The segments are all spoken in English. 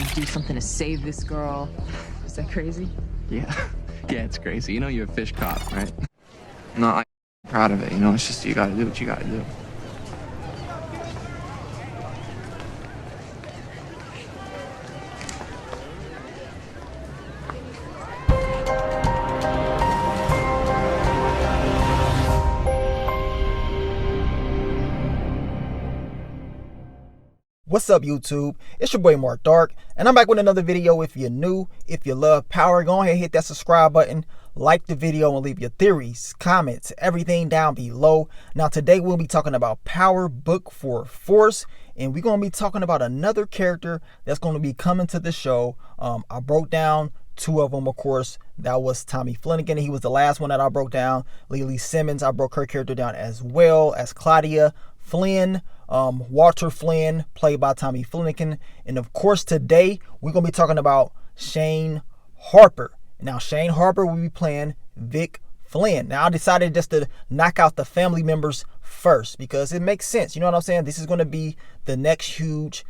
gonna do something to save this girl. Is that crazy? Yeah. Yeah, it's crazy. You know you're a fish cop, right? No, I'm proud of it. You know, it's just you gotta do what you gotta do. What's up, YouTube? It's your boy Mark Dark, and I'm back with another video. If you're new, if you love power, go ahead and hit that subscribe button, like the video, and leave your theories, comments, everything down below. Now, today we'll be talking about Power Book for Force, and we're going to be talking about another character that's going to be coming to the show. I broke down two of them, of course. That was Tommy Flynn. He was the last one that I broke down. Lily Simmons, I broke her character down as well as Claudia Flynn. Walter Flynn, played by Tommy Flynn. And of course, today we're going to be talking about Shane Harper. Now, Shane Harper will be playing Vic Flynn. Now, I decided just to knock out the family members first because it makes sense. You know what I'm saying? This is going to be the next huge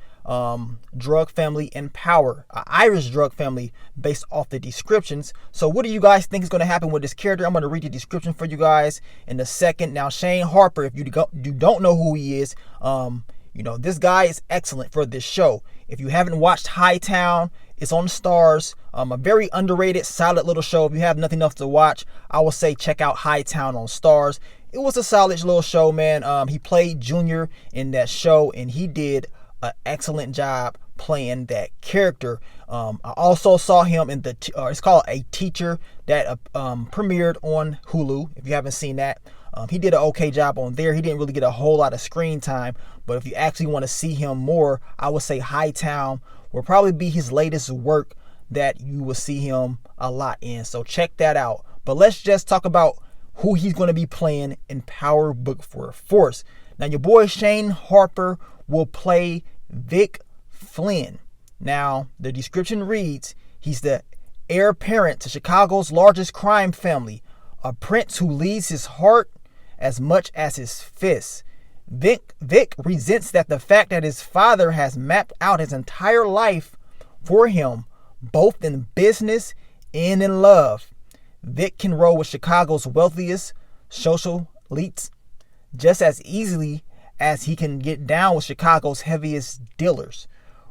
drug family in Power, Irish drug family based off the descriptions. So what do you guys think is going to happen with this character? I'm going to read the description for you guys in a second. Now, Shane Harper, if you don't know who he is, this guy is excellent for this show. If you haven't watched Hightown, it's on Stars, a very underrated, solid little show. If you have nothing else to watch, I would say check out Hightown on Stars. It was a solid little show, man. He played Junior in that show, and he did an excellent job playing that character. I also saw him in it's called A Teacher, that premiered on Hulu. If you haven't seen that, he did an okay job on there. He didn't really get a whole lot of screen time, but if you actually want to see him more, I would say Hightown will probably be his latest work that you will see him a lot in. So check that out. But let's just talk about who he's going to be playing in Power Book for Force. Now, your boy Shane Harper will play Vic Flynn. Now, the description reads, he's the heir apparent to Chicago's largest crime family, a prince who leads his heart as much as his fists. Vic resents that the fact that his father has mapped out his entire life for him, both in business and in love. Vic can roll with Chicago's wealthiest social elites just as easily as he can get down with Chicago's heaviest dealers.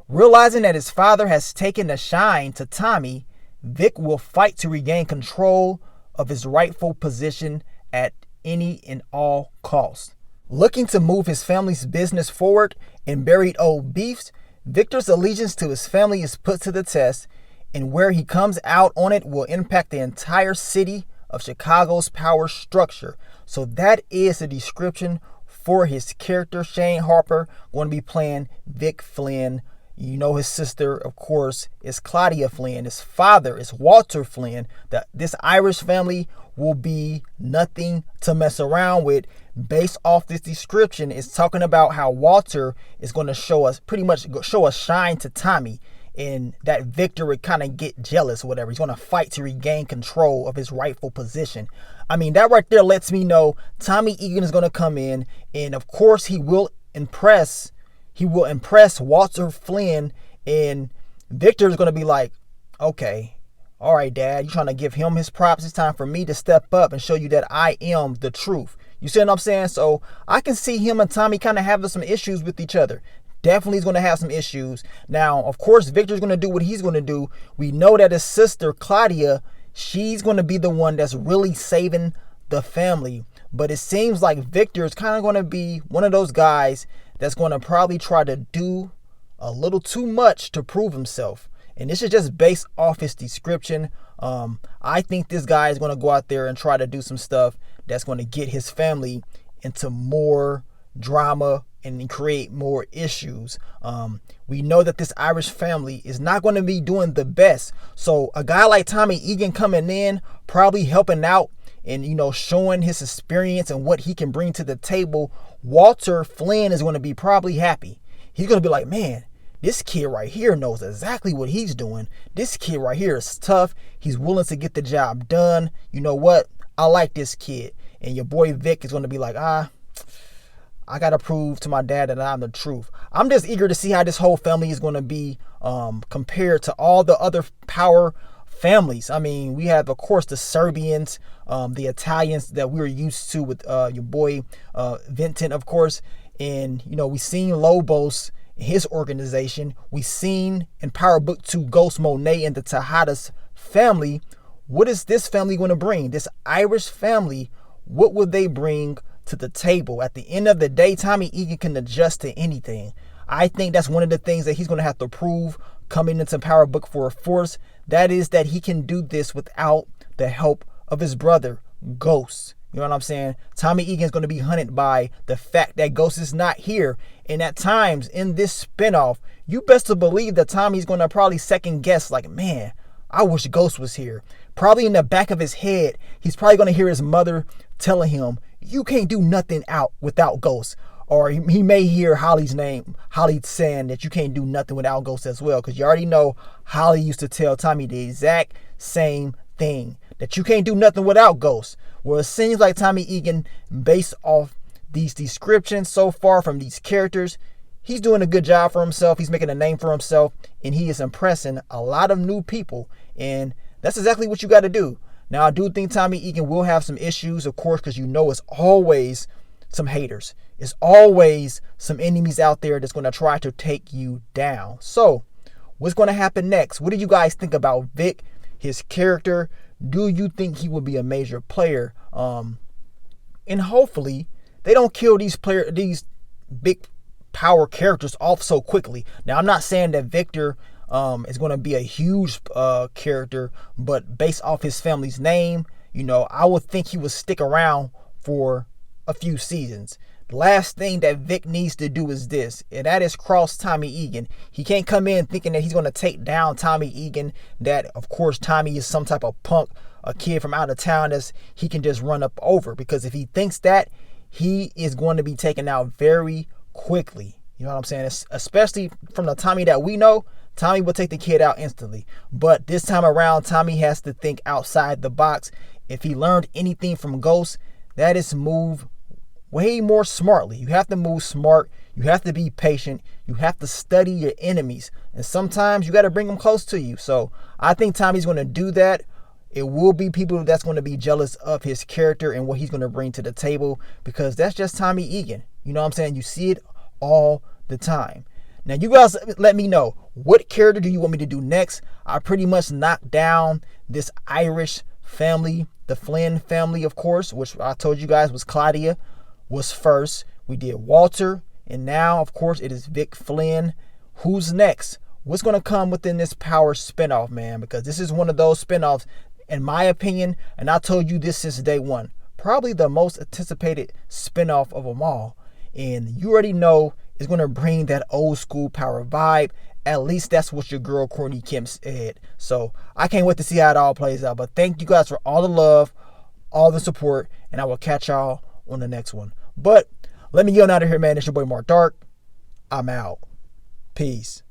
Realizing that his father has taken a shine to Tommy, Vic will fight to regain control of his rightful position at any and all costs. Looking to move his family's business forward in buried old beefs, Victor's allegiance to his family is put to the test, and where he comes out on it will impact the entire city of Chicago's power structure. So that is the description for his character. Shane Harper going to be playing Vic Flynn. You know, his sister, of course, is Claudia Flynn. His father is Walter Flynn. This Irish family will be nothing to mess around with. Based off this description, it's talking about how Walter is going to pretty much show a shine to Tommy, and that Victor would kind of get jealous or whatever. He's going to fight to regain control of his rightful position. I mean, that right there lets me know Tommy Egan is going to come in, and of course he will impress Walter Flynn, and Victor is going to be like, okay, all right, Dad, you're trying to give him his props. It's time for me to step up and show you that I am the truth. You see what I'm saying? So I can see him and Tommy kind of having some issues with each other. Definitely is going to have some issues. Now, of course, Victor's going to do what he's going to do. We know that his sister, Claudia, she's going to be the one that's really saving the family. But it seems like Victor is kind of going to be one of those guys that's going to probably try to do a little too much to prove himself. And this is just based off his description. I think this guy is going to go out there and try to do some stuff that's going to get his family into more drama and create more issues. We know that this Irish family is not going to be doing the best. So a guy like Tommy Egan coming in, probably helping out and, showing his experience and what he can bring to the table, Walter Flynn is going to be probably happy. He's going to be like, man, this kid right here knows exactly what he's doing. This kid right here is tough. He's willing to get the job done. You know what? I like this kid. And your boy Vic is going to be like, I gotta prove to my dad that I'm the truth. I'm just eager to see how this whole family is going to be compared to all the other power families. I mean, we have, of course, the Serbians, the Italians that we were used to with your boy Vincent, of course. And, you know, we seen Lobos, his organization. We seen in Power Book 2 Ghost Monet and the Tejada's family. What is this family going to bring? This Irish family, what will they bring to the table? At the end of the day, Tommy Egan can adjust to anything. I think that's one of the things that he's going to have to prove coming into Power Book 4 Force. That is that he can do this without the help of his brother, Ghost. You know what I'm saying? Tommy Egan's going to be hunted by the fact that Ghost is not here. And at times in this spinoff, you best to believe that Tommy's going to probably second guess, like, man, I wish Ghost was here. Probably in the back of his head, he's probably going to hear his mother telling him, you can't do nothing out without Ghost. Or he may hear Holly's name, Holly saying that you can't do nothing without Ghost as well. Because you already know Holly used to tell Tommy the exact same thing, that you can't do nothing without Ghost. Well, it seems like Tommy Egan, based off these descriptions so far from these characters, he's doing a good job for himself. He's making a name for himself, and he is impressing a lot of new people. And that's exactly what you got to do. Now, I do think Tommy Egan will have some issues, of course, because you know it's always some haters. It's always some enemies out there that's going to try to take you down. So, what's going to happen next? What do you guys think about Vic, his character? Do you think he will be a major player? And hopefully, they don't kill these big power characters off so quickly. Now, I'm not saying that Victor is going to be a huge character, but based off his family's name, you know, I would think he would stick around for a few seasons. The last thing that Vic needs to do is this, and that is cross Tommy Egan. He can't come in thinking that he's going to take down Tommy Egan, that of course Tommy is some type of punk, a kid from out of town that he can just run up over, because if he thinks that, he is going to be taken out very quickly. You know what I'm saying? Especially from the Tommy that we know, Tommy will take the kid out instantly. But this time around, Tommy has to think outside the box. If he learned anything from Ghost, that is move way more smartly. You have to move smart. You have to be patient. You have to study your enemies. And sometimes you got to bring them close to you. So I think Tommy's going to do that. It will be people that's going to be jealous of his character and what he's going to bring to the table, because that's just Tommy Egan. You know what I'm saying? You see it all the time. Now, you guys let me know, what character do you want me to do next? I pretty much knocked down this Irish family, the Flynn family, of course, which I told you guys was Claudia, was first. We did Walter, and now, of course, it is Vic Flynn. Who's next? What's going to come within this Power spinoff, man? Because this is one of those spinoffs, in my opinion, and I told you this since day one, probably the most anticipated spinoff of them all. And you already know it's going to bring that old school Power vibe. At least that's what your girl Courtney Kim said. So I can't wait to see how it all plays out. But thank you guys for all the love, all the support, and I will catch y'all on the next one. But let me get on out of here, man. It's your boy Mark Dark. I'm out. Peace.